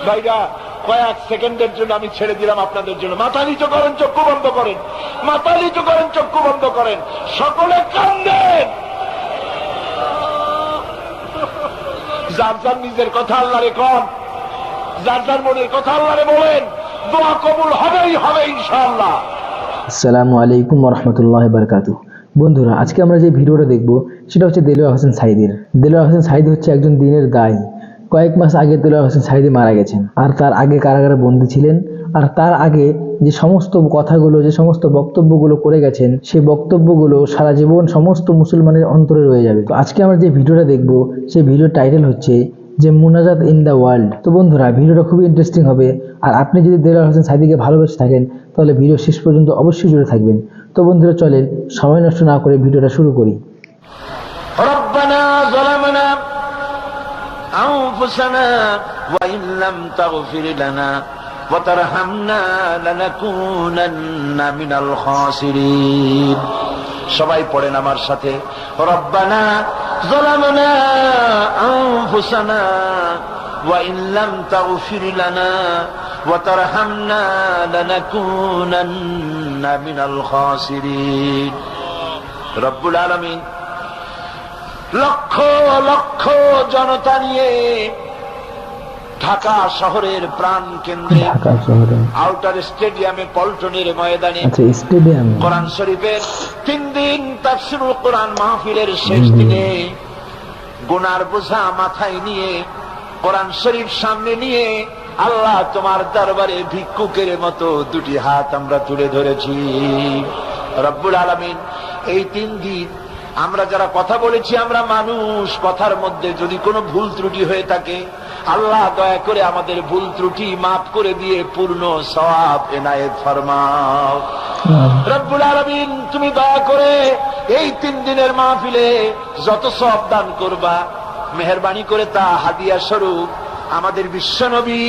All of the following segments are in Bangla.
ভাইরা, কয়েক সেকেন্ডের জন্য আমি ছেড়ে দিলাম আপনাদের জন্য। মাথা নিচু করেন, চক্ষু বন্ধ করেন, মাথা নিচু করেন, চক্ষু বন্ধ করেন, সকলে কান্দেন। যার যার নিজের কথা আল্লাহরে কন, যার যার মনের কথা আল্লাহরে বলেন, দোয়া কবুল হবেই হবে ইনশাআল্লাহ। আসসালামু আলাইকুম ওয়া রাহমাতুল্লাহি ওয়া বারাকাতুহু। বন্ধুরা, আজকে আমরা যে ভিডিওটা দেখব সেটা হচ্ছে দেলোয়ার হোসেন সাঈদীর। দেলোয়ার হোসেন সাঈদী হচ্ছে একজন দ্বীনের দায়ী। কয়েক মাস আগে দেলোয়ার হোসেন সাঈদী মারা গেছেন, আর তার আগে কারাগারে বন্দী ছিলেন। আর তার আগে যে সমস্ত কথাগুলো, যে সমস্ত বক্তব্যগুলো করে গেছেন, সেই বক্তব্যগুলো সারা জীবন সমস্ত মুসলমানের অন্তরে রয়ে যাবে। তো আজকে আমরা যে ভিডিওটা দেখব সেই ভিডিওর টাইটেল হচ্ছে যে মুনাজাত ইন দ্য ওয়ার্ল্ড। তো বন্ধুরা, ভিডিওটা খুবই ইন্টারেস্টিং হবে। আর আপনি যদি দেলোয়ার হোসেন সাঈদীকে ভালোবেসে থাকেন তাহলে ভিডিও শেষ পর্যন্ত অবশ্যই জুড়ে থাকবেন। তো বন্ধুরা, চলেন সময় নষ্ট না করে ভিডিওটা শুরু করি। রব্বানা যালামনা আনফুসানা ওয়া ইন লাম তাগফির লানা ওয়া তারহামনা লানাকুনান্না মিনাল খাসিরিন। সবাই পড়েন আমার সাথে, রব্বানা যালামনা আনফুসানা ওয়া ইন লাম তাগফির লানা ওয়া তারহামনা লানাকুনান্না মিনাল খাসিরিন। রব্বুল আলামিন লক্ষ লক্ষ জনতা নিয়ে ঢাকা শহরের প্রাণ কেন্দ্রে আউটার স্টেডিয়ামে, পল্টনের ময়দানে কোরআন শরীফের 3 দিন তাফসীরুল কোরআন মাহফিলের শেষ দিনে গুনার বোঝা মাথায় নিয়ে, কোরআন শরীফ সামনে নিয়ে আল্লাহ তোমার দরবারে ভিক্ষুকের মতো দুটি হাত আমরা তুলে ধরেছি। রব্বুল আলামিন, এই 3 দিন আমরা যারা কথা বলেছি, আমরা মানুষ, কথার মধ্যে যদি কোনো ভুল ত্রুটি হয়ে থাকে, আল্লাহ দয়া করে আমাদের ভুল ত্রুটি মাফ করে দিয়ে পূর্ণ সওয়াব এনায়েত ফরমাও। রব্বুল আলামিন, তুমি দয়া করে এই 3 দিনের মাহফিলে যত সওয়াব দান করবা, মেহেরবানি করে তা হাদিয়া স্বরূপ আমাদের বিশ্বনবী,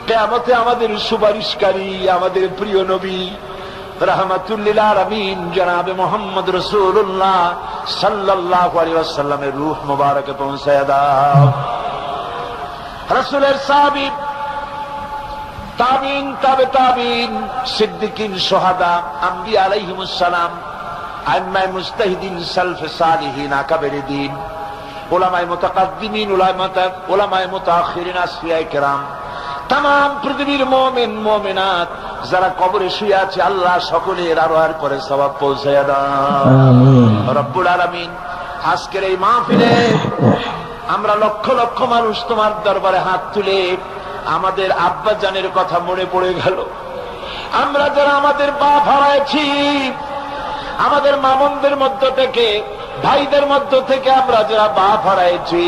কিয়ামতে আমাদের সুপারিশকারী, আমাদের প্রিয় নবী রাহমাতুল লিল আলামিন জনাবে মুহাম্মদ রাসূলুল্লাহ সাল্লাল্লাহু আলাইহি ওয়াসাল্লামের রূহ মুবারকে পৌঁছায়া দাও। রাসূলের সাহাবী, তাবিন, তাবে তাবিন, সিদ্দিকিন, শুহাদা, আম্বিয়া আলাইহিমুস সালাম, আইম্মায়ে মুজতাহিদিন, সালফে সালিহিন, আকাবেরে দ্বীন, উলামায়ে মুতাকাদ্দিমিন, উলামায়ে মুতাআখিরিন, আসফিয়ায়ে কেরাম, তামাম পৃথিবীর মুমিন মুমিনাত যারা কবরে শুয়ে আছে, আল্লাহ সকলের আরোহার করে সওয়াব পৌঁছায়া দাও। আমিন। রব্বুল আলামিন, আজকের এই মাহফিলে আমরা লক্ষ লক্ষ মানুষ তোমার দরবারে হাত তুলে আমাদের আব্বা জানের কথা মনে পড়ে গেল। আমরা যারা আমাদের বাপ হারাইছি, আমাদের মামুনদের মধ্য থেকে, ভাইদের মধ্য থেকে আমরা যারা বাপ হারাইছি,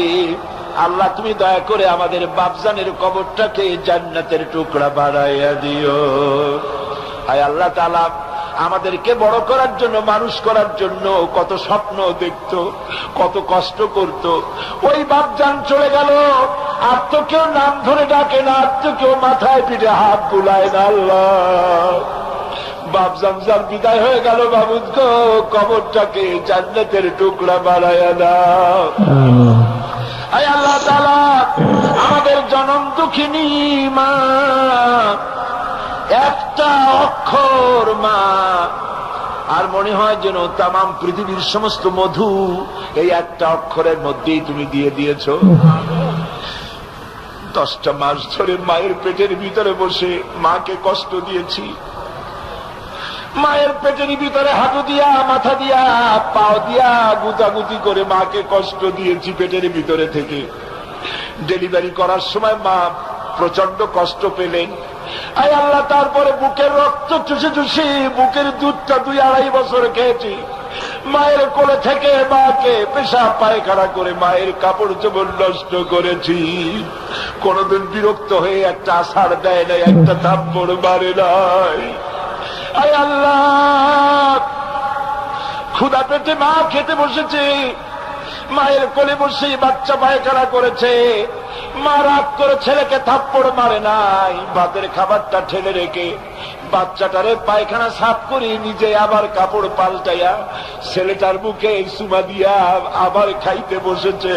আল্লাহ তুমি দয়া করে আমাদের বাপজানের কবরটাকে জান্নাতের টুকরা বানাইয়া দিও। আয় আল্লাহ তাআলা, আমাদেরকে বড় করার জন্য, মানুষ করার জন্য কত স্বপ্ন দেখতো, কত কষ্ট করত। ওই বাপজান চলে গেল, আর তো কেউ নাম ধরে ডাকে না, আর তো কেউ মাথায় পিঠে হাত বুলায় না। আল্লাহ, বাপজান যার বিদায় হয়ে গেল, বাবুদ গো, কবরটাকে জান্নাতের টুকরা বানাইয়া দাও। আয় আল্লাহ তাআলা, আমাদের জনম দুঃখিনী মা, একটা অক্ষর মা, আর মনে হয় যেন তামাম পৃথিবীর সমস্ত মধু এই একটা অক্ষরের মধ্যেই তুমি দিয়ে দিয়েছ। 10টা মাস ধরে মায়ের পেটের ভিতরে বসে মাকে কষ্ট দিয়েছি। মায়ের পেটের ভিতরে হাঁটু দিয়া, মাথা দিয়া, পাও দিয়া গুতাগুতি করে মাকে কষ্ট দিয়েছি পেটের ভিতরে থেকে। ডেলিভারি করার সময় মা প্রচন্ড কষ্ট পেলেন। আয় আল্লাহ, তারপরে বুকের রক্ত চুষে চুষে বুকের দুধটা 2-2.5 বছর খেয়েছি। মায়ের কোলে থেকে মাকে পেশাব পায়খানা করে মায়ের কাপড় চোপড় নষ্ট করেছি। কোনদিন বিরক্ত হয়ে একটা আছাড় দেয় নাই, একটা থাপ্পড় মারে নাই। আয় আল্লাহ, ক্ষুধা পেটে মা খেতে বসেছে, মায়ের কোলে বসে বাচ্চা পায়খানা করেছে, মা রাগ করে ছেলেকে থাপ্পড় মারে নাই, ভাতের খাবারটা ঠেলে রেখে বাচ্চাটারে পায়খানা সাফ করে নিজে আবার কাপড় পাল্টাইয়া ছেলেটার মুখে চুমা দিয়া আবার খাইতে বসেছে।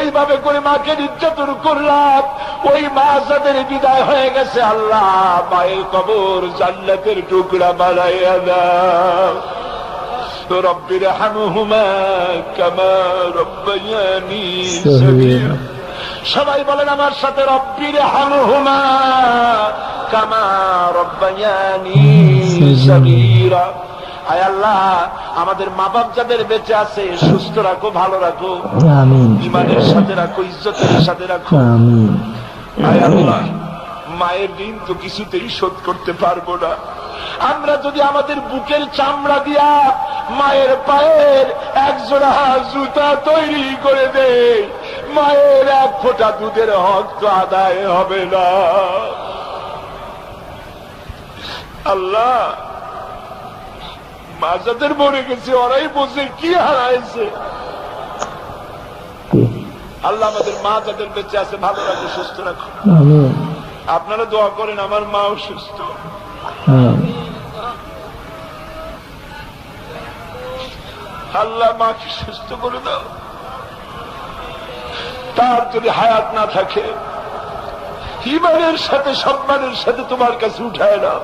এইভাবে করে মাকে নির্যাতন করলাম, ওই মা যাদের বিদায় হয়ে গেছে, আল্লাহ মায়ের কবর জান্নাতের টুকরা বানাইয়া দাও। রব্বির হামহুমা কামা রব্বায়ানি সগীরা। সবাই বলেন আমার সাথে, রব্বির হামহুমা কামা রব্বায়ানি সগীরা। আয় আল্লাহ, আমাদের মা বাপ যাদের বেঁচে আছে সুস্থ রাখো, ভালো রাখো, আমিন। ঈমানের সাথে রাখো, ইজ্জতের সাথে রাখো, আমিন। আয় আল্লাহ, মায়ের ঋণ তো কিছুতেই শোধ করতে পারবো না। আমরা যদি আমাদের বুকের চামড়া দিয়া মায়ের পায়ের একজোড়া জুতা তৈরি করে দেই, মায়ের এক ফোঁটা দুধের হক তো আদায় হবে না। আল্লাহ, মা যাদের মরে গেছে ওরাই বোঝে কি হারাইছে। আল্লাহ আমাদের মা যাদের বেঁচে আছে ভালো রাখো, সুস্থ রাখো। আপনারা দোয়া করেন আমার মাও সুস্থ। আল্লাহ মাকে সুস্থ করে দাও। তার যদি হায়াত না থাকে, ঈমানের সাথে সম্মানের সাথে তোমার কাছে উঠায় নাও।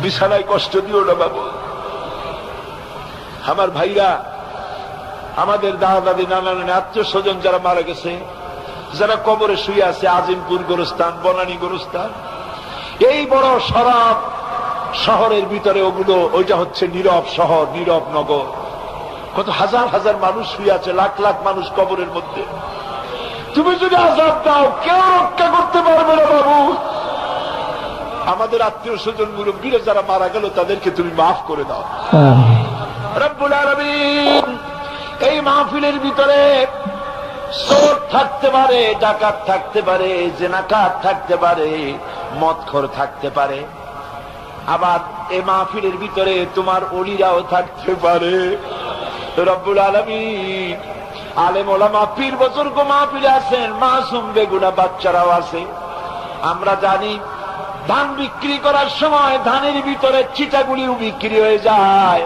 বিছানায় কষ্ট দিও না বাবু। আমার ভাইরা, আমাদের দাদা দাদি, নানা নানি, আত্মীয় স্বজন যারা মারা গেছে, যারা কবরে শুয়ে আছে, আজিমপুর গোরস্থান, বনানী গোরস্থান, এই বড় শরাব শহরের ভিতরে ওগুলো, ওইটা হচ্ছে নীরব শহর, নীরব নগর। কত হাজার হাজার মানুষ শুয়ে আছে, লাখ লাখ মানুষ কবরের মধ্যে। তুমি যদি আযাব দাও, কেউ রক্ষা করতে পারবে না বাবু। আমাদের আত্মীয় স্বজন মুরব্বীরা যারা মারা গেল, তাদেরকে তুমি মাফ করে দাও রব্বুল আলামিন। এই মাহফিলের ভিতরে চোর থাকতে পারে, ডাকাত থাকতে পারে, জেনাকার থাকতে পারে, মদখোর থাকতে পারে, আবার এই মাহফিলের ভিতরে তোমার ওলিরাও থাকতে পারে রব্বুল আলামিন। আলেম ওলামা পীর বুজুর্গ মাহফিলে আছেন, মাসুম বেগুনা বাচ্চারাও আছে। আমরা জানি ধান বিক্রি করার সময় ধানের ভিতরে চিটাগুলিও বিক্রি হয়ে যায়,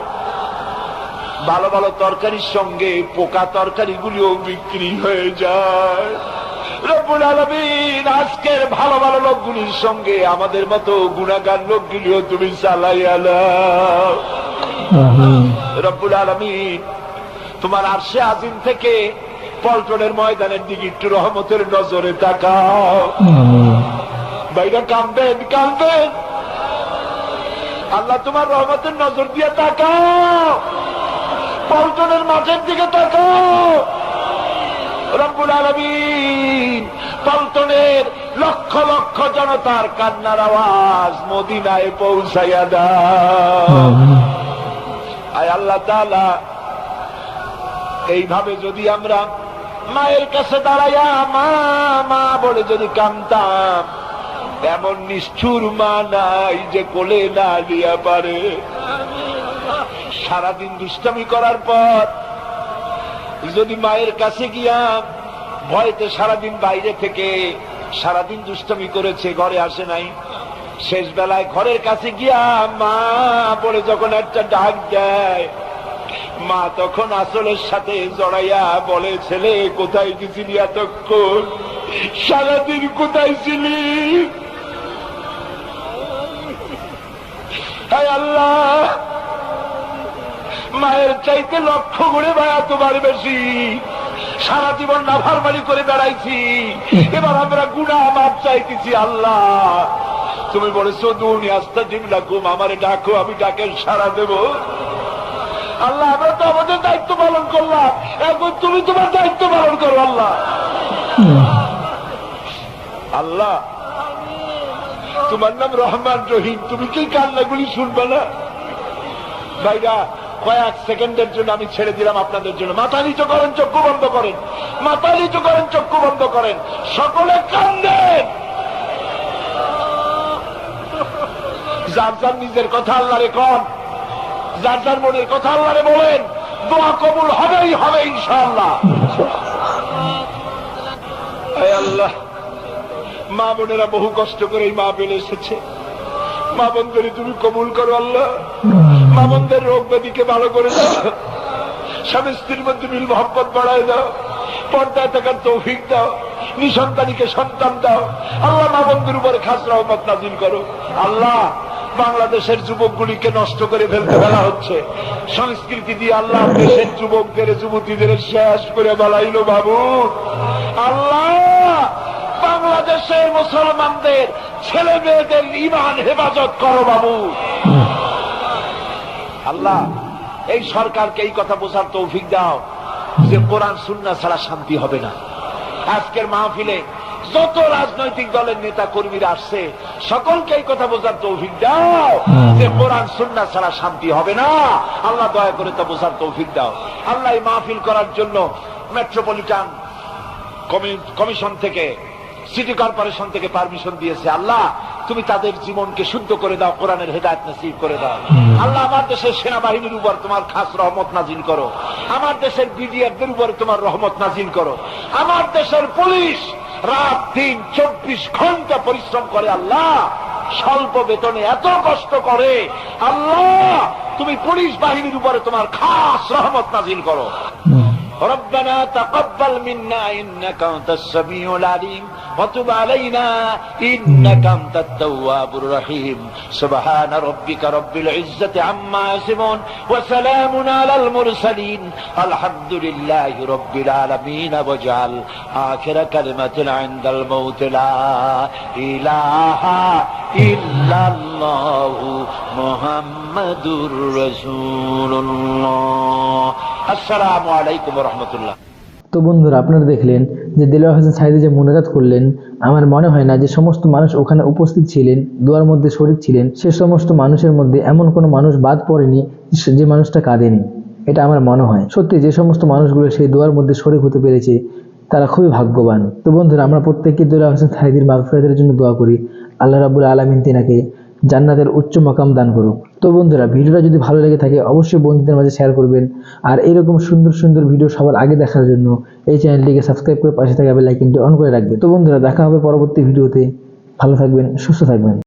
ভালো ভালো তরকারির সঙ্গে পোকা তরকারি গুলিও বিক্রি হয়ে যায়। রব্বুল আলামিন, আজকের ভালো ভালো লোকগুলির সঙ্গে আমাদের মতো গুনাহগার লোকগুলিও তুমি চালাইয়া দাও রব্বুল আলামিন। তোমার আরশে আজিম থেকে পল্টনের ময়দানের দিকে একটু রহমতের নজরে তাকাও। বাইরা কাঁদবেন, কাঁদবেন, আল্লাহ তোমার রহমতের নজর দিয়ে তাকাও। পল্টনের মাঠের দিকে তাকাও রব্বুল আলামিন। পল্টনের লক্ষ লক্ষ জনতার কান্নার আওয়াজ মদিনায় পৌঁছাইয়া দাও। আয় আল্লাহ তাআলা, এইভাবে যদি আমরা মায়ের কাছে দাঁড়াইয়া মা মা বলে যদি কাঁদতাম, এমন নিষ্ঠুর মা নাই যে কোলে না দিয়া পারে। সারাদিন দুষ্টামি করার পর যদি মায়ের কাছে গিয়া, ভয়তে সারাদিন বাইরে থেকে সারাদিন দুষ্টামি করেছে, ঘরে আসে নাই, শেষ বেলায় ঘরের কাছে গিয়া মা বলে যখন একটা ডাক দেয়, মা তখন আসলের সাথে জড়াইয়া বলে, ছেলে কোথায় গেছিলি এতক্ষণ, সারাদিন কোথায় ছিলি? হায় আল্লাহ, মায়ের চাইতে লক্ষ গুণে মায়া তোমার বেশি। সারা জীবন নাফরমানি করে বেড়াইছি, এবার আমরা গুনাহ মাপ চাইতেছি। আল্লাহ তুমি বলেছো দুনি আস্তাজিব লাকুম, আমারে ডাকো আমি ডাকের সাড়া দেব। আল্লাহ আমরা তো আমাদের দায়িত্ব পালন করলাম, এখন তুমি তোমার দায়িত্ব পালন করো। আল্লাহ আল্লাহ তোমার নাম রহমান রহিম, তুমি কি কান্নাগুলি শুনবে না? ভাইরা, কয়েক সেকেন্ডের জন্য আমি ছেড়ে দিলাম আপনাদের জন্য। মাথা নিচু করেন, চক্ষু বন্ধ করেন, মাথা নিচু করেন, চক্ষু বন্ধ করেন, সকলে কান্দেন। যার যার নিজের কথা আল্লাহরে কন, যার যার মনের কথা আল্লাহরে বলেন, দোয়া কবুল হবেই হবে ইনশাআল্লাহ। হে আল্লাহ, মা বোনেরা বহু কষ্ট করে এই মা পেলে এসেছে, মা বোনদের তুমি কবুল করো আল্লাহ। মা বোনদের রোগ ব্যাধিকে ভালো করে দাও, স্বামী স্ত্রীর মধ্যে মিল মহব্বত বাড়ায় দাও, পর্দায় থাকার তৌফিক দাও, নিঃসন্তানীকে সন্তান দাও আল্লাহ। মা বোনদের উপরে খাস রহমত নাজিল করো আল্লাহ। বাংলাদেশের যুবকগুলিকে নষ্ট করে ফেলা হচ্ছে সংস্কৃতি দিয়ে আল্লাহ। দেশের যুবকদের যুবতীদের শেষ করে বেলাইলো বাবু আল্লাহ। বাংলাদেশের মুসলমানদের ছেলে মেয়েদের ঈমান হেফাজত করো বাবু আল্লাহ। এই সরকারকে এই কথা বোঝার তৌফিক দাও যে কোরআন সুন্নাহ ছাড়া শান্তি হবে না। আজকের মাহফিলে যত রাজনৈতিক দলের নেতা কর্মীরা আসছে সকলকে এই কথা বোঝার তৌফিক দাও যে কোরআন সুন্নাহ ছাড়া শান্তি হবে না। আল্লাহ দয়া করে তা বোঝার তৌফিক দাও আল্লাহ। এই মাহফিল করার জন্য মেট্রোপলিটন কমিশন থেকে, সিটি কর্পোরেশন থেকে পারমিশন দিয়েছে আল্লাহ। তুমি তাদের জীবনকে শুদ্ধ করে দাও, কোরআনের হেদায়েত নসিব করে দাও আল্লাহ। আমার দেশের সেনাবাহিনীর উপর তোমার খাস রহমত নাজিল করো, আমার দেশের বিডিআরদের উপর তোমার রহমত নাজিল করো। আমার দেশের পুলিশ রাত দিন 24 ঘন্টা পরিশ্রম করে আল্লাহ, স্বল্প বেতনে এত কষ্ট করে আল্লাহ। তুমি পুলিশ বাহিনীর উপরে তোমার খাস রহমত নাজিল করো। ربنا تقبل منا إنك أنت السميع العليم وتب علينا إنك أنت التواب الرحيم سبحان ربك رب العزة عما يصفون وسلام على المرسلين الحمد لله رب العالمين واجعل آخر كلمة عند الموت لا إله إلا الله محمد رسول الله السلام عليكم ورحمة الله। তো বন্ধুরা, আপনারা দেখলেন যে দেলোয়ার হোসেন সাঈদী যে মুনাজাত করলেন, আমার মনে হয় না যে সমস্ত মানুষ ওখানে উপস্থিত ছিলেন, দোয়ার মধ্যে শরীক ছিলেন, সে সমস্ত মানুষের মধ্যে এমন কোনো মানুষ বাদ পড়েনি যে মানুষটা কাঁদেনি। এটা আমার মনে হয় সত্যি যে সমস্ত মানুষগুলো সেই দোয়ার মধ্যে শরীক হতে পেরেছে তারা খুবই ভাগ্যবান। তো বন্ধুরা, আমরা প্রত্যেককে দেলোয়ার হোসেন সাঈদীর মাগফিরাতের জন্য দোয়া করি। আল্লাহ রাব্বুল আলামিন তিনাকে জান্নাতের উচ্চ মাকাম দান করুক। তো বন্ধুরা, ভিডিওটা যদি ভালো লেগে থাকে অবশ্যই বন্ধুদের মাঝে শেয়ার করবেন। আর এরকম সুন্দর সুন্দর ভিডিও সবার আগে দেখার জন্য এই চ্যানেলটিকে সাবস্ক্রাইব করে পাশে থাকা বেল আইকনটি অন করে রাখবেন। তো বন্ধুরা, দেখা হবে পরবর্তী ভিডিওতে। ভালো থাকবেন, সুস্থ থাকবেন।